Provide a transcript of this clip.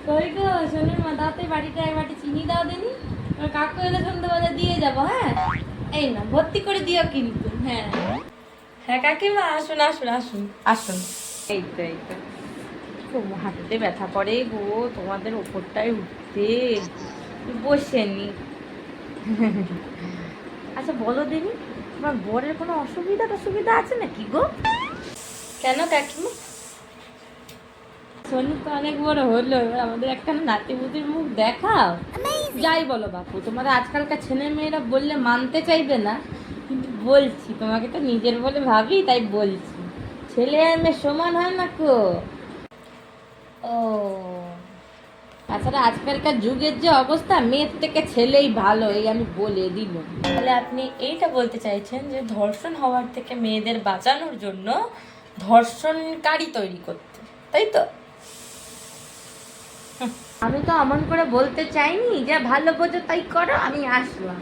কই গো সোনার মা, দাও তো এই বাটিটা, এক বাটি চিনি দাও দিনি। আর কাকু এলে সন্ধ্যাবেলা দিয়ে যাবো। হ্যাঁ, এই না ভর্তি করে দিও কিন্তু। হ্যাঁ হ্যাঁ কাকিমা, আসুন আসুন আসুন আসুন। এই তো এই তো, খুব হাঁটুতে ব্যথা করে গো, তোমাদের ওপরটায় উঠতে। বসেনি। আচ্ছা বলো দিনি, তোমার বরের কোনো অসুবিধা টসুবিধা আছে নাকি গো? কেন কাকিমা? সোনু তো অনেক বড় হলো, এবার আমাদের একটা নাতিপুতির মুখ দেখাও। যাই বলো বাপু, তোমার আজকালকার ছেলে মেয়েরা বললে মানতে চাইবে না, কিন্তু বলছি, তোমাকে তো নিজের বলে ভাবি তাই বলছি। ছেলে আর মেয়ে সমান হয় না কো। ও, তাছাড়া আজকালকার যুগের যে অবস্থা, মেয়ের থেকে ছেলেই ভালো, এই আমি বলে দিল। তাহলে আপনি এইটা বলতে চাইছেন যে ধর্ষণ হওয়ার থেকে মেয়েদের বাঁচানোর জন্য ধর্ষণকারী তৈরি করতে, তাই তো? আমি তো অমন করে বলতে চাইনি, যে ভালো বোঝো তাই করো, আমি আসলাম।